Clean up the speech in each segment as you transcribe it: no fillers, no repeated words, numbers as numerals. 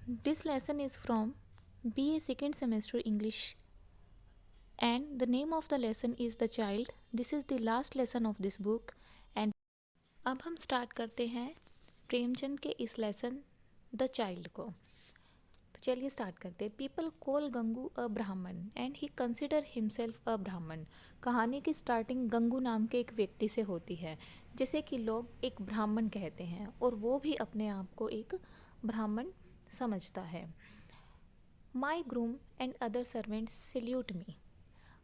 This lesson is from BA second semester English and the name of the lesson is The Child. This is the last lesson of this book and अब हम start करते हैं प्रेमचंद के इस lesson the child को। तो चलिए start करते हैं। पीपल कॉल गंगू अ ब्राह्मण and he consider himself a ब्राह्मण। कहानी की स्टार्टिंग गंगू नाम के एक व्यक्ति से होती है जैसे कि लोग एक ब्राह्मण कहते हैं और वो भी अपने आप को एक ब्राह्मण समझता है। My groom and other servants salute me.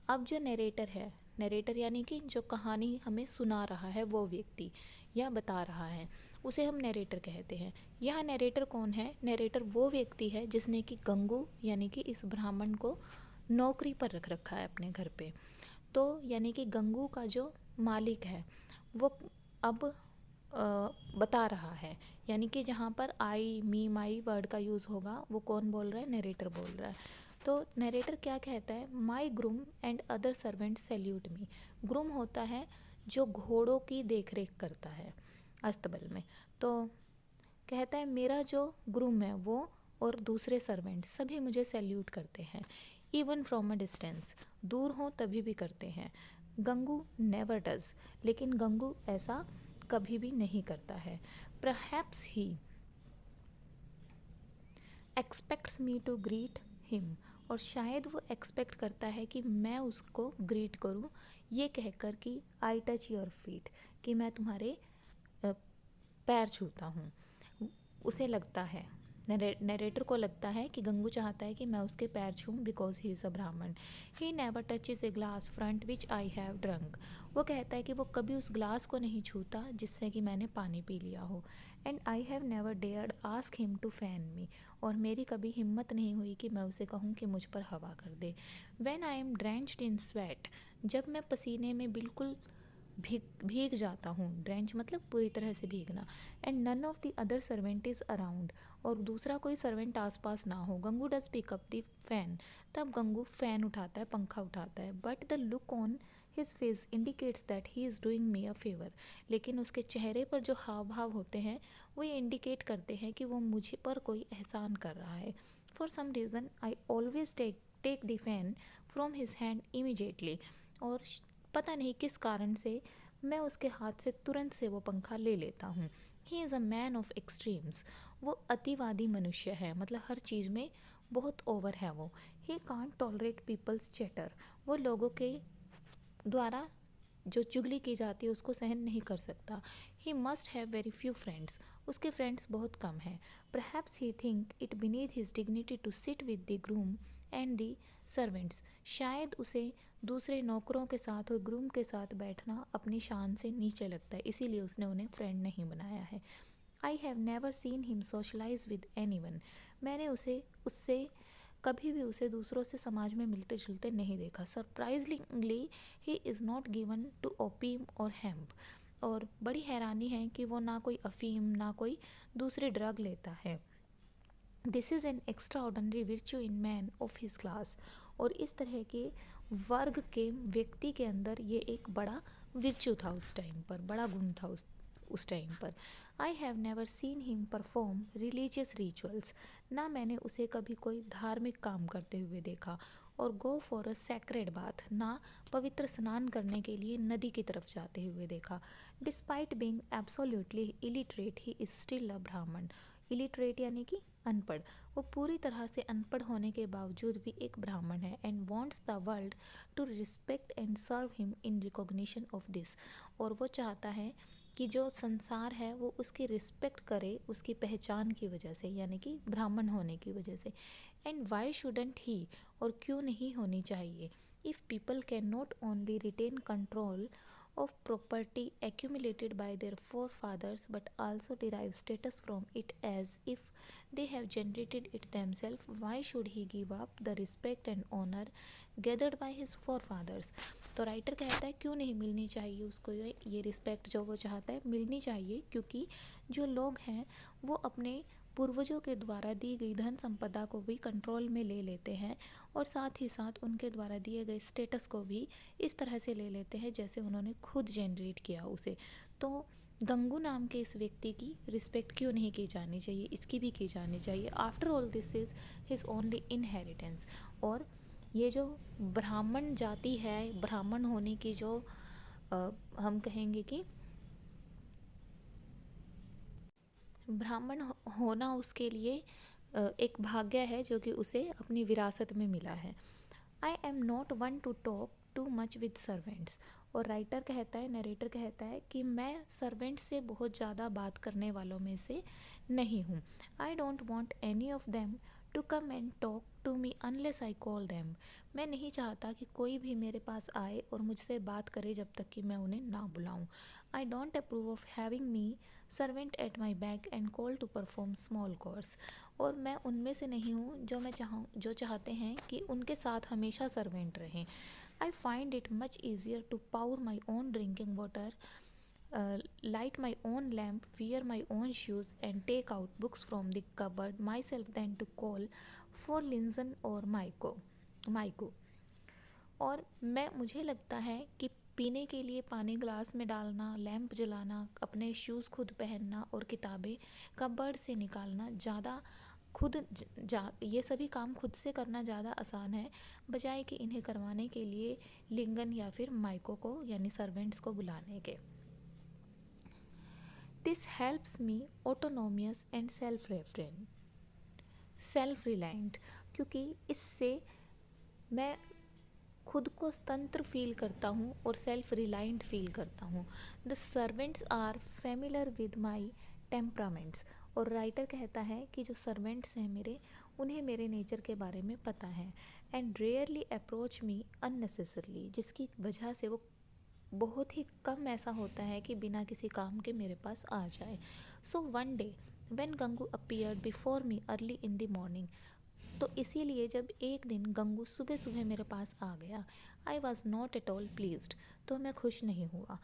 अब जो नरेटर है, नरेटर यानी कि जो कहानी हमें सुना रहा है वो व्यक्ति या बता रहा है, उसे हम नरेटर कहते हैं। यह नरेटर कौन है? नरेटर वो व्यक्ति है जिसने कि गंगू यानी कि इस ब्राह्मण को नौकरी पर रख रखा है अपने घर पे। तो यानी कि गंगू का जो मालिक है वो अब बता रहा है, यानी कि जहाँ पर आई मी माई वर्ड का यूज़ होगा वो कौन बोल रहा है? नरेटर बोल रहा है। तो नरेटर क्या कहता है? My groom and other servant salute me. Groom होता है जो घोड़ों की देखरेख करता है अस्तबल में। तो कहता है मेरा जो ग्रूम है वो और दूसरे सर्वेंट सभी मुझे सैल्यूट करते हैं, इवन फ्रॉम अ डिस्टेंस, दूर हों तभी भी करते हैं। गंगू नेवर डज, लेकिन गंगू ऐसा कभी भी नहीं करता है। Perhaps he expects me to greet him, और शायद वो एक्सपेक्ट करता है कि मैं उसको ग्रीट करूं, ये कहकर कि आई टच योर फीट, कि मैं तुम्हारे पैर छूता हूँ। उसे लगता है, नरेटर को लगता है कि गंगू चाहता है कि मैं उसके पैर छूँ बिकॉज ही इज़ अ ब्राह्मण। He never touches a glass front which I have drunk. वो कहता है कि वो कभी उस ग्लास को नहीं छूता जिससे कि मैंने पानी पी लिया हो। And I have never dared ask him to fan me, और मेरी कभी हिम्मत नहीं हुई कि मैं उसे कहूँ कि मुझ पर हवा कर दे। When I am drenched in sweat, जब मैं पसीने में बिल्कुल भीग जाता हूँ, ड्रेंच मतलब पूरी तरह से भीगना। And none of the other servant is around, और दूसरा कोई सर्वेंट आसपास ना हो। Gangu does pick up the fan, तब गंगू फैन उठाता है, पंखा उठाता है। But the look on his face indicates that he is doing me a favour, लेकिन उसके चेहरे पर जो हाव भाव होते हैं वो ये इंडिकेट करते हैं कि वो मुझे पर कोई एहसान कर रहा है। For some reason I always take the fan from his hand immediately, और पता नहीं किस कारण से मैं उसके हाथ से तुरंत से वो पंखा ले लेता हूँ। He is a man of extremes, वो अतिवादी मनुष्य है, मतलब हर चीज़ में बहुत ओवर है वो। He can't tolerate people's chatter, वो लोगों के द्वारा जो चुगली की जाती है उसको सहन नहीं कर सकता। He must have very few friends, उसके फ्रेंड्स बहुत कम हैं। Perhaps he think it beneath his dignity to sit with the groom and the servants, शायद उसे दूसरे नौकरों के साथ और ग्रूम के साथ बैठना अपनी शान से नीचे लगता है, इसीलिए उसने उन्हें फ्रेंड नहीं बनाया है। I have never seen him socialise with anyone, मैंने उससे कभी भी उसे दूसरों से समाज में मिलते जुलते नहीं देखा। Surprisingly he is not given to opium or hemp, और बड़ी हैरानी है कि वो ना कोई अफीम ना कोई दूसरी ड्रग लेता है। This is an extraordinary virtue in man of his class, और इस तरह के वर्ग के व्यक्ति के अंदर ये एक बड़ा विर्च्यू था उस टाइम पर, बड़ा गुण था उस टाइम पर। आई have never seen him perform religious rituals, ना मैंने उसे कभी कोई धार्मिक काम करते हुए देखा। और गो फॉर अ सैक्रेड बाथ, ना पवित्र स्नान करने के लिए नदी की तरफ जाते हुए देखा। Despite being absolutely illiterate he is still a ब्राह्मण, इलिटरेट यानी कि अनपढ़, वो पूरी तरह से अनपढ़ होने के बावजूद भी एक ब्राह्मण है। And wants the world to respect and serve him in recognition of this, और वो चाहता है कि जो संसार है वो उसकी रिस्पेक्ट करे उसकी पहचान की वजह से, यानी कि ब्राह्मण होने की वजह से। एंड वाई शुडेंट ही, और क्यों नहीं होनी चाहिए। If people can not only retain control of property accumulated by their forefathers but also derive status from it as if they have generated it themselves, why should he give up the respect and honor gathered by his forefathers। तो writer कहता है क्यों नहीं मिलनी चाहिए उसको ये respect जो वो चाहता है मिलनी चाहिए, क्योंकि जो लोग हैं वो अपने पूर्वजों के द्वारा दी गई धन संपदा को भी कंट्रोल में ले लेते हैं, और साथ ही साथ उनके द्वारा दिए गए स्टेटस को भी इस तरह से ले लेते हैं जैसे उन्होंने खुद जनरेट किया उसे। तो गंगू नाम के इस व्यक्ति की रिस्पेक्ट क्यों नहीं की जानी चाहिए, इसकी भी की जानी चाहिए। After all this is his only inheritance. और ये जो ब्राह्मण जाति है, ब्राह्मण होने की जो हम कहेंगे कि ब्राह्मण होना उसके लिए एक भाग्य है जो कि उसे अपनी विरासत में मिला है। आई am not one two talk too much with servants. और राइटर कहता है, नरेटर कहता है कि मैं सर्वेंट्स से बहुत ज़्यादा बात करने वालों में से नहीं हूँ। I don't want any of them to come and talk to me unless I call them. मैं नहीं चाहता कि कोई भी मेरे पास आए और मुझसे बात करे जब तक कि मैं उन्हें ना बुलाऊं। I don't approve of having me servant at my back and call to perform small chores. और मैं उनमें से नहीं हूँ जो चाहते हैं कि उनके साथ हमेशा सर्वेंट रहें। I find it much easier to pour my own drinking water, light my own lamp, wear my own shoes, and take out books from the cupboard myself than to call for Linson or Maiko। और मुझे लगता है कि पीने के लिए पानी glass में डालना, लैंप जलाना, अपने शूज़ खुद पहनना और किताबें कपबोर्ड से निकालना ज़्यादा ये सभी काम खुद से करना ज़्यादा आसान है, बजाय कि इन्हें करवाने के लिए लिंगन या फिर माइको को यानी सर्वेंट्स को बुलाने के। This helps me autonomous and self reliant, क्योंकि इससे मैं खुद को स्वतंत्र फील करता हूँ और सेल्फ रिलायंट फील करता हूँ। The servants are familiar with my temperaments. और राइटर कहता है कि जो सर्वेंट्स हैं मेरे, उन्हें मेरे नेचर के बारे में पता है। And rarely approach me unnecessarily, जिसकी वजह से वो बहुत ही कम ऐसा होता है कि बिना किसी काम के मेरे पास आ जाए। So one day when Gangu appeared before me early in the morning, तो इसीलिए जब एक दिन गंगू सुबह सुबह मेरे पास आ गया, I was not at all pleased, तो मैं खुश नहीं हुआ।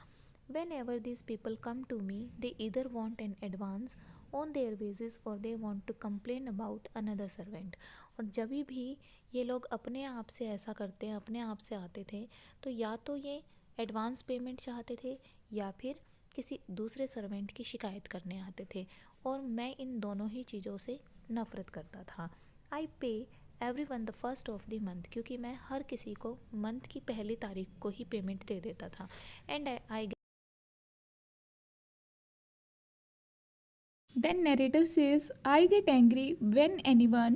Whenever these people come to me they either want an advance on their wages or they want to complain about another servant. और जब भी ये लोग अपने आप से ऐसा करते हैं, अपने आप से आते थे, तो या तो ये एडवांस पेमेंट चाहते थे या फिर किसी दूसरे सर्वेंट की शिकायत करने आते थे। और मैं इन दोनों ही चीज़ों से नफ़रत करता था। आई पे everyone the first of the month, क्योंकि मैं हर किसी को मंथ की पहली तारीख को ही पेमेंट दे देता था। And I Then narrator says, I get angry when anyone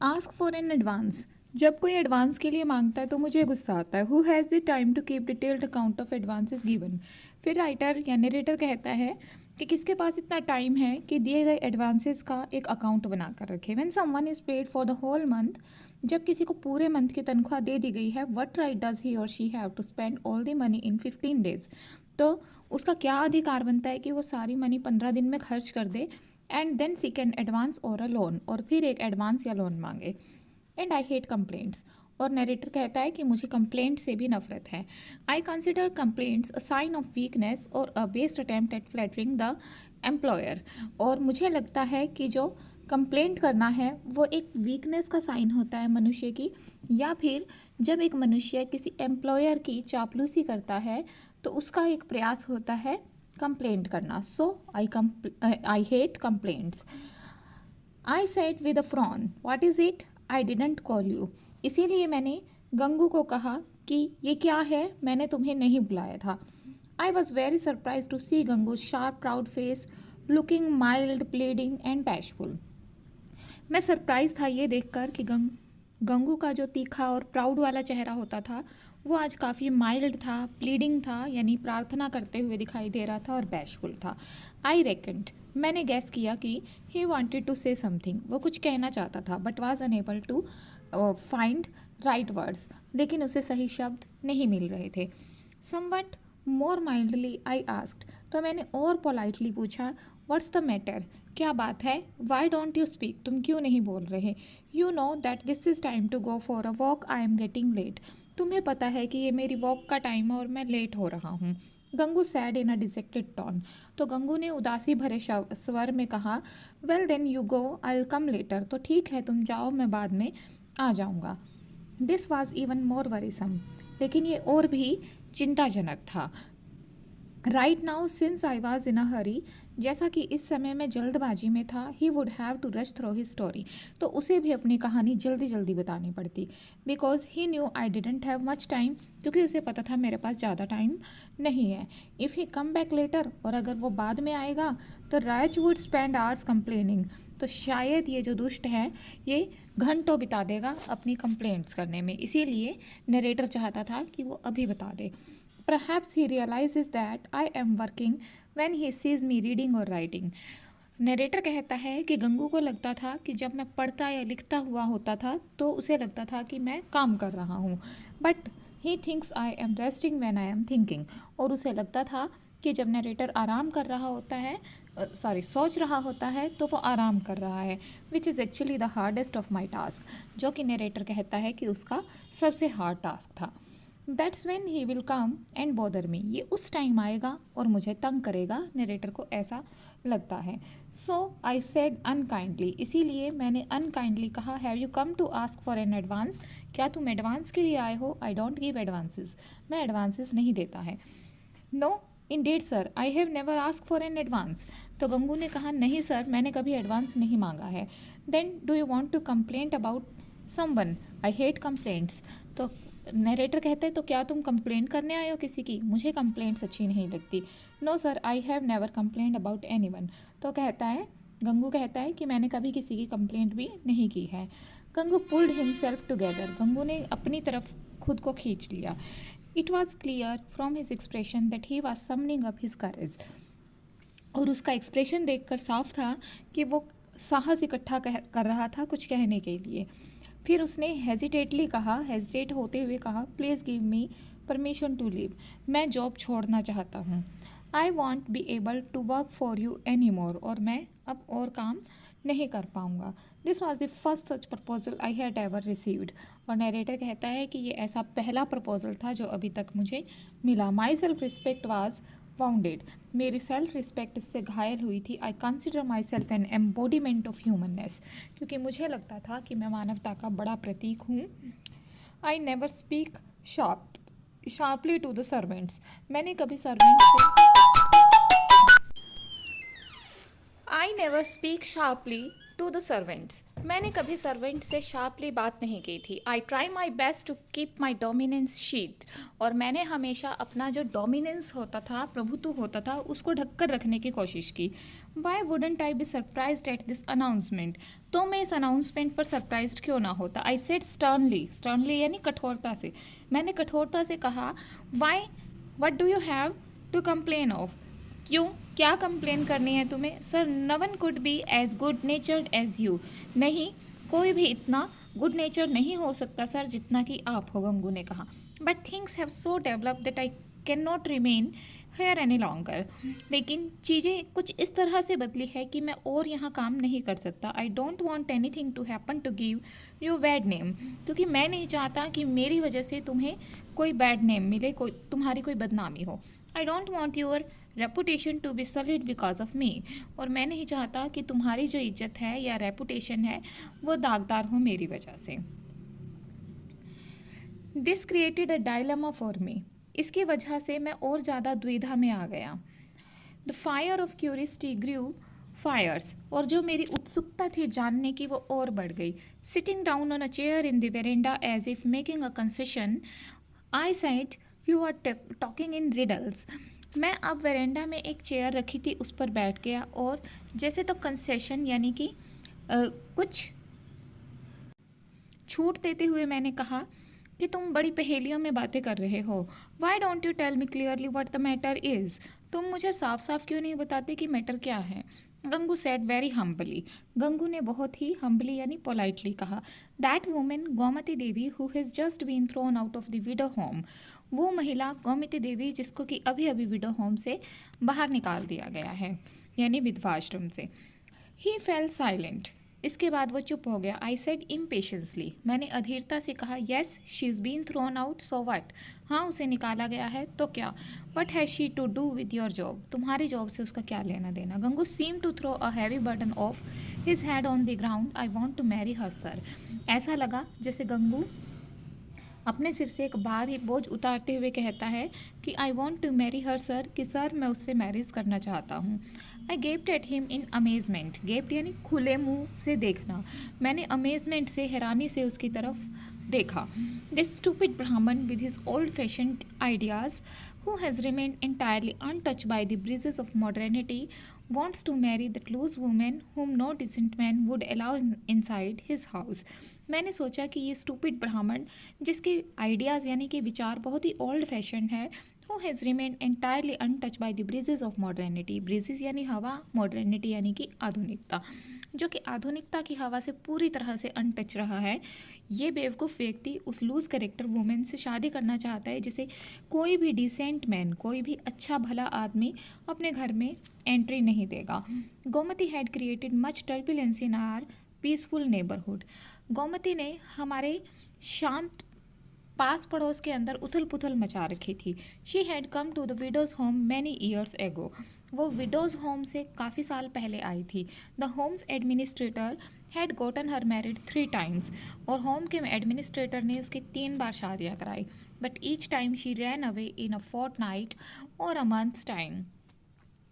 ask for an advance. जब कोई एडवांस के लिए मांगता है तो मुझे गुस्सा आता है। Who has the time to keep detailed account of advances given? फिर राइटर या नरेटर कहता है कि किसके पास इतना टाइम है कि दिए गए एडवांसेस का एक अकाउंट बना कर रखे। When someone is paid for the whole month, जब किसी को पूरे मंथ की तनख्वाह दे दी गई है, what right does he or she have to spend all the money in 15 days? तो उसका क्या अधिकार बनता है कि वो सारी मनी 15 दिन में खर्च कर दे and then seek an advance or a loan, और फिर एक एडवांस या लोन मांगे। And I hate complaints. और नरेटर कहता है कि मुझे कंप्लेंट से भी नफरत है। I consider complaints a sign of weakness or a best attempt at flattering the employer. और मुझे लगता है कि जो कंप्लेंट करना है वो एक वीकनेस का साइन होता है मनुष्य की, या फिर जब एक मनुष्य किसी एम्प्लॉयर की चापलूसी करता है तो उसका एक प्रयास होता है कंप्लेंट करना। So I hate complaints. I said with a frown, what is it? I didn't call you. इसीलिए मैंने गंगू को कहा कि ये क्या है, मैंने तुम्हें नहीं बुलाया था। I was very surprise to see Gangu sharp proud face looking mild pleading and bashful. मैं सरप्राइज था ये देखकर कि गंगू का जो तीखा और प्राउड वाला चेहरा होता था वो आज काफ़ी माइल्ड था, प्लीडिंग था, यानी प्रार्थना करते हुए दिखाई दे रहा था, और बैशफुल था। आई रेकंड, मैंने गैस किया कि he wanted to say something, वो कुछ कहना चाहता था, but was unable to find right words, लेकिन उसे सही शब्द नहीं मिल रहे थे। Somewhat more mildly I asked, तो मैंने और पोलाइटली पूछा, व्हाट्स द मैटर, क्या बात है? वाई डोंट यू स्पीक, तुम क्यों नहीं बोल रहे? You know that this is time to go for a walk, I am getting late, तुम्हें पता है कि ये मेरी वॉक का टाइम है और मैं लेट हो रहा हूँ। Gangu said in a dejected tone, तो गंगू ने उदासी भरे स्वर में कहा, well then you go, I will come later, तो ठीक है तुम जाओ, मैं बाद में आ जाऊँगा। This was even more worrisome, लेकिन ये और भी चिंताजनक था। Right now since I was in a hurry, जैसा कि इस समय मैं जल्दबाजी में था, he would have to rush through his story, तो उसे भी अपनी कहानी जल्दी जल्दी बतानी पड़ती, because he knew I didn't have much time, क्योंकि उसे पता था मेरे पास ज़्यादा टाइम नहीं है। If he come back later, और अगर वो बाद में आएगा तो राज वुड स्पेंड आवर्स कंप्लेनिंग, तो शायद ये जो दुष्ट है ये घंटों बिता देगा अपनी कंप्लेंट्स करने में, इसीलिए नरेटर चाहता था कि वो अभी बता दे। Perhaps he realizes that I am working when he sees me reading or writing. Narrator कहता है कि गंगू को लगता था कि जब मैं पढ़ता या लिखता हुआ होता था तो उसे लगता था कि मैं काम कर रहा हूँ, but he thinks I am resting when I am thinking, और उसे लगता था कि जब नरेटर आराम कर रहा होता है, सोच रहा होता है, तो वो आराम कर रहा है, which is actually the hardest of my task, जो कि नरेटर कहता है कि उसका सबसे हार्ड टास्क था। That's when he will come and bother me, ये उस टाइम आएगा और मुझे तंग करेगा, नरेटर को ऐसा लगता है। सो आई सेड अनकाइंडली, इसीलिए मैंने अनकाइंडली कहा, have you come to ask for an advance, क्या तुम एडवांस के लिए आए हो? आई डोंट गिव एडवांसेस, मैं एडवांसेस नहीं देता है। No indeed sir, I have never ask for an advance, तो गंगू ने कहा, नहीं सर, मैंने कभी एडवांस नहीं मांगा है। Then do you want to complaint about someone? I hate complaints, तो नरेटर कहते हैं, तो क्या तुम कंप्लेंट करने आए हो किसी की? मुझे कंप्लेंट्स अच्छी नहीं लगती। No sir, I have never complaint about anyone, तो कहता है, गंगू कहता है कि मैंने कभी किसी की कंप्लेंट भी नहीं की है। Gangu pulled himself together, Gangu ने अपनी तरफ खुद को खींच लिया। It was clear from his expression that he was summoning up his courage, और उसका एक्सप्रेशन देखकर साफ था कि वो साहस इकट्ठा कर रहा था कुछ कहने के लिए। फिर उसने हेजिटेट होते हुए कहा, please give me permission to leave, मैं जॉब छोड़ना चाहता हूँ। I want be able to work for you any more, और मैं अब और काम नहीं कर पाऊँगा। This was the first such proposal I had ever received, और नरेटर कहता है कि ये ऐसा पहला प्रपोजल था जो अभी तक मुझे मिला। My self respect was wounded, मेरी सेल्फ रिस्पेक्ट इससे घायल हुई थी। I consider myself an embodiment of humanness, क्योंकि मुझे लगता था कि मैं मानवता का बड़ा प्रतीक हूँ। I never speak sharply to the servants, मैंने कभी सर्वेंट से I never speak sharply to the servants, मैंने कभी सर्वेंट से शार्पली बात नहीं की थी। I try my best to keep my dominance sheet, और मैंने हमेशा अपना जो डोमिनेंस होता था, प्रभुत्व होता था, उसको ढककर रखने की कोशिश की। Why wouldn't I be surprised at this announcement, तो मैं इस अनाउंसमेंट पर सरप्राइज्ड क्यों ना होता। आई सेड स्टर्नली यानी कठोरता से, मैंने कठोरता से कहा, why what do you have to complain of, क्यों, क्या कंप्लेन करनी है तुम्हें? Sir, no one could be as good natured as you, नहीं, कोई भी इतना गुड नेचर नहीं हो सकता सर जितना कि आप हो, गंगू ने कहा। But things have so developed that I can not remain here any longer, लेकिन चीज़ें कुछ इस तरह से बदली है कि मैं और यहाँ काम नहीं कर सकता। I don't want anything to happen to give you bad name, क्योंकि मैं नहीं चाहता कि मेरी वजह से तुम्हें कोई बैड नेम मिले, कोई तुम्हारी कोई बदनामी हो। I don't want your reputation to be sullied because of me, और मैं नहीं चाहता कि तुम्हारी जो इज्जत है या रेपुटेशन है वो दागदार हो मेरी वजह से। This created a dilemma for me, इसकी वजह से मैं और ज़्यादा द्विधा में आ गया। The fire of curiosity grew fiercer, और जो मेरी उत्सुकता थी जानने की वो और बढ़ गई। Sitting down on a chair in the veranda as if making a concession, I said you are talking in riddles, मैं अब वेरेंडा में एक चेयर रखी थी उस पर बैठ गया, और जैसे तो कंसेशन यानी कि कुछ छूट देते हुए मैंने कहा कि तुम बड़ी पहेलियों में बातें कर रहे हो। Why don't you tell me clearly what the matter is, तुम मुझे साफ साफ क्यों नहीं बताते कि मैटर क्या है? Gangu said very humbly, Gangu ने बहुत ही हम्बली यानी पोलाइटली कहा, that women Gomti Devi who has just been thrown out of the widow home, वो महिला गोमती देवी जिसको कि अभी अभी विडो होम से बाहर निकाल दिया गया है, यानी विधवा आश्रम से। ही फेल साइलेंट, इसके बाद वो चुप हो गया। आई सेड इम्पेशेंसली, मैंने अधीरता से कहा, yes she is been thrown out, so what, हाँ उसे निकाला गया है तो क्या? What has she to do with your job, तुम्हारी जॉब से उसका क्या लेना देना? Gangu seem to throw a heavy burden of his head on the ground, I want to marry her sir, ऐसा लगा जैसे गंगू अपने सिर से एक भारी बोझ उतारते हुए कहता है कि I want to marry her sir, कि सर मैं उससे मैरिज करना चाहता हूँ। I gaped at him in amazement, gaped यानी खुले मुंह से देखना। मैंने अमेजमेंट से, हैरानी से उसकी तरफ देखा। दिस स्टूपिड ब्राह्मण with his old fashioned ideas, who has remained entirely untouched by the breezes of modernity, wants to marry that loose woman whom no decent man would allow inside his house. मैंने सोचा कि ये stupid ब्राह्मण, जिसके ideas यानी कि विचार बहुत ही ओल्ड फैशन है, who has remained entirely untouched by the breezes of modernity, breezes यानी हवा, modernity यानी कि आधुनिकता, जो कि आधुनिकता की हवा से पूरी तरह से अनटच रहा है, ये बेवकूफ़ व्यक्ति उस लूज करेक्टर वुमेन से शादी करना चाहता है जिसे कोई भी डिसेंट मैन, कोई भी अच्छा भला आदमी अपने घर में एंट्री नहीं देगा। Gomti had created much turbulence in our peaceful neighbourhood. Gomti ने हमारे शांत पास पड़ोस के अंदर उथल पुथल मचा रखी थी। She had come to the widows home many years ago. वो विडोज़ होम से काफ़ी साल पहले आई थी। The homes administrator had gotten her married 3 times, और होम के एडमिनिस्ट्रेटर ने उसकी 3 बार शादियाँ कराई। But each time she ran away in a fortnight or a months time,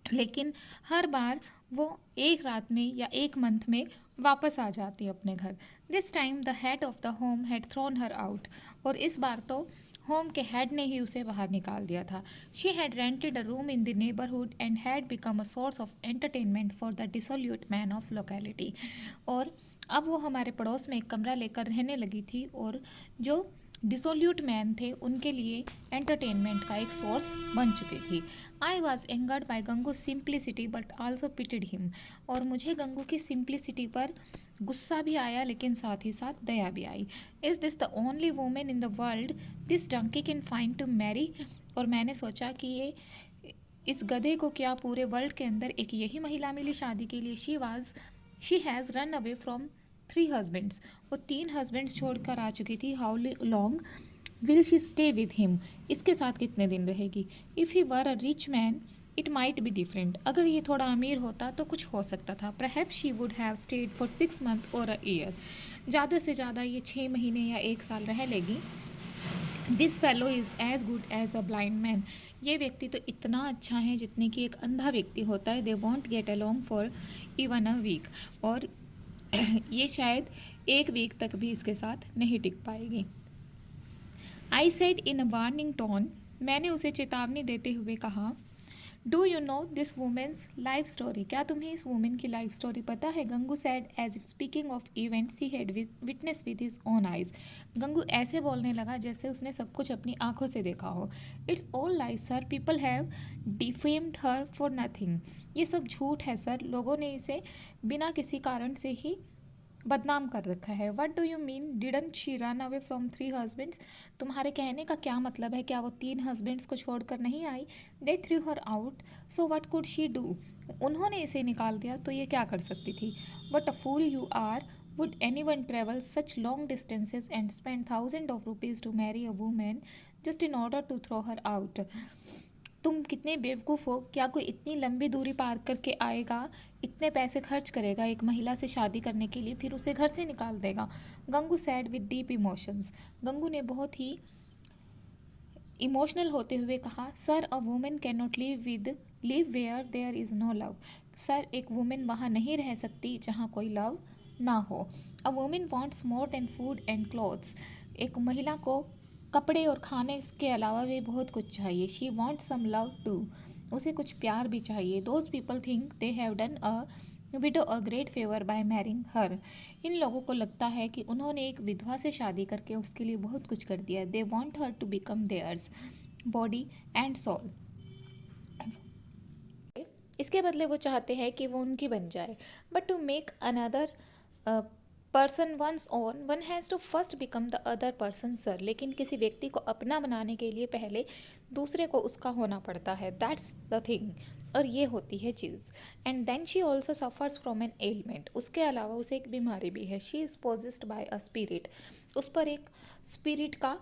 लेकिन हर बार वो एक रात में या एक मंथ में वापस आ जाती अपने घर। This time the head of the home had thrown her out, और इस बार तो होम के हेड ने ही उसे बाहर निकाल दिया था। She had rented a room in the neighbourhood and had become a source of entertainment for the dissolute man of locality, और अब वो हमारे पड़ोस में एक कमरा लेकर रहने लगी थी, और जो डिसोल्यूट मैन थे उनके लिए एंटरटेनमेंट का एक सोर्स बन चुकी थी। I was angered by Gangu simplicity but also pitied him, और मुझे गंगू की सिंप्लिसिटी पर गुस्सा भी आया लेकिन साथ ही साथ दया भी आई। Is this the only woman in the world this donkey can find to marry, और मैंने सोचा कि ये इस गधे को क्या पूरे वर्ल्ड के अंदर एक यही महिला मिली शादी के लिए। She has run away from 3 husbands, वो 3 husbands छोड़कर आ चुकी थी। How long will she stay with him, इसके साथ कितने दिन रहेगी। If he were a rich man it might be different, अगर ये थोड़ा अमीर होता तो कुछ हो सकता था। Perhaps she would have stayed for 6 months और अ ईयर, ज़्यादा से ज़्यादा ये 6 महीने या 1 साल रह लेगी। This fellow is as good as a blind man, ये व्यक्ति तो इतना अच्छा है जितने कि एक अंधा व्यक्ति होता है। They won't get along for even a week, और ये शायद 1 वीक तक भी इसके साथ नहीं टिक पाएगी। I said in a warning tone, मैंने उसे चेतावनी देते हुए कहा, do you know this woman's life story, क्या तुम्हें इस वुमेन की लाइफ स्टोरी पता है। Gangu said as if speaking of events he had witness with his own eyes, Gangu ऐसे बोलने लगा जैसे उसने सब कुछ अपनी आंखों से देखा हो। It's all lies sir, people have defamed her for nothing, ये सब झूठ है सर, लोगों ने इसे बिना किसी कारण से ही बदनाम कर रखा है। What do you mean didn't she run away from 3 husbands, तुम्हारे कहने का क्या मतलब है, क्या वो 3 husbands को छोड़कर नहीं आई। They threw her out, so what could she do, उन्होंने इसे निकाल दिया तो ये क्या कर सकती थी। What a fool you are, would any one travel such long distances and spend thousand of rupees to marry a woman just in order to throw her out, तुम कितने बेवकूफ़ हो, क्या कोई इतनी लंबी दूरी पार करके आएगा, इतने पैसे खर्च करेगा एक महिला से शादी करने के लिए, फिर उसे घर से निकाल देगा। Gangu said with deep emotions, Gangu ने बहुत ही इमोशनल होते हुए कहा, sir a woman can not live where there is no love, sir एक वुमेन वहाँ नहीं रह सकती जहाँ कोई लव ना हो। A woman wants more than food and clothes, एक महिला को कपड़े और खाने के अलावा भी बहुत कुछ चाहिए। She wants some love too, उसे कुछ प्यार भी चाहिए। Those people think they have done a widow a great favour by marrying her, इन लोगों को लगता है कि उन्होंने एक विधवा से शादी करके उसके लिए बहुत कुछ कर दिया। They want her to become theirs body and soul, इसके बदले वो चाहते हैं कि वो उनकी बन जाए। But to make another person one's own one has to first become the other person sir, लेकिन किसी व्यक्ति को अपना बनाने के लिए पहले दूसरे को उसका होना पड़ता है। दैट्स द थिंग, और ये होती है चीज़। And then she also suffers from an ailment, उसके अलावा उसे एक बीमारी भी है। She is possessed by a spirit, उस पर एक स्पिरिट का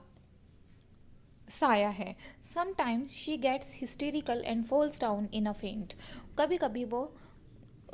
साया है। Sometimes she gets hysterical and falls down in a faint, कभी कभी वो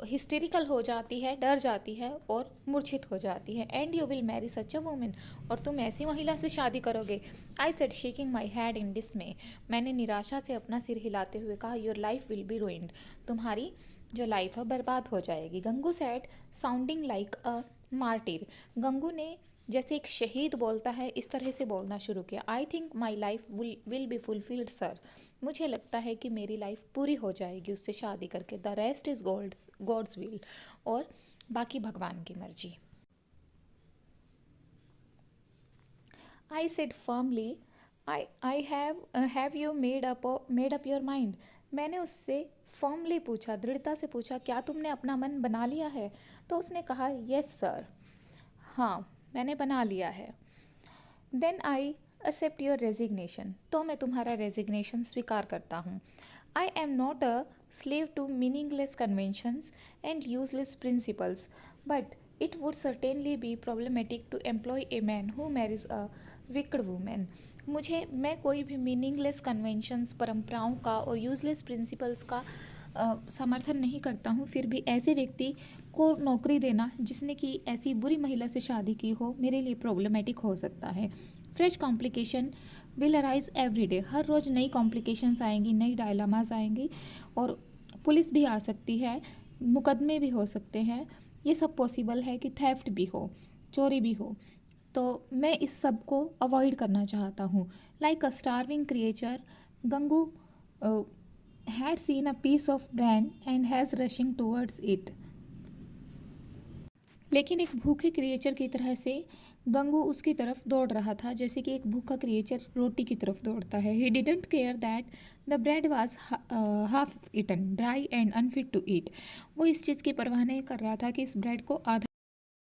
हिस्टेरिकल हो जाती है, डर जाती है और मूर्छित हो जाती है। And you will marry such a women, और तुम ऐसी महिला से शादी करोगे। I said shaking my head in डिसमे, मैंने निराशा से अपना सिर हिलाते हुए कहा, your life will be ruined, तुम्हारी जो लाइफ है बर्बाद हो जाएगी। गंगू सेड साउंडिंग लाइक अ मार्टिर, गंगू ने जैसे एक शहीद बोलता है इस तरह से बोलना शुरू किया। I think my life will be fulfilled sir, मुझे लगता है कि मेरी लाइफ पूरी हो जाएगी उससे शादी करके। The rest is God's will, और बाकी भगवान की मर्जी। I said firmly, I have you made up your mind, मैंने उससे फर्मली पूछा, दृढ़ता से पूछा, क्या तुमने अपना मन बना लिया है? तो उसने कहा, यस सर, हाँ मैंने बना लिया है। Then I accept your resignation, तो मैं तुम्हारा रेजिग्नेशन स्वीकार करता हूँ। I am not a slave to meaningless conventions and useless principles, but it would certainly be problematic to employ a man who marries a wicked woman, मैं कोई भी meaningless conventions, परंपराओं का और यूजलेस प्रिंसिपल्स का समर्थन नहीं करता हूँ, फिर भी ऐसे व्यक्ति को नौकरी देना जिसने कि ऐसी बुरी महिला से शादी की हो मेरे लिए प्रॉब्लमेटिक हो सकता है। Fresh complication will arise every day, हर रोज़ नई कॉम्प्लिकेशंस आएंगी, नई डायलामास आएंगी, और पुलिस भी आ सकती है, मुकदमे भी हो सकते हैं, ये सब पॉसिबल है कि थेफ्ट भी हो, चोरी भी हो, तो मैं इस सब को अवॉइड करना चाहता हूँ। Like a starving creature, Gangu had seen a piece of brand and has rushing towards it, लेकिन एक भूखे क्रिएचर की तरह से गंगू उसकी तरफ दौड़ रहा था, जैसे कि एक भूखा क्रिएचर रोटी की तरफ दौड़ता है। He didn't care that the bread was half eaten, dry and unfit to eat, वो इस चीज़ की परवाह नहीं कर रहा था कि इस ब्रेड को आधा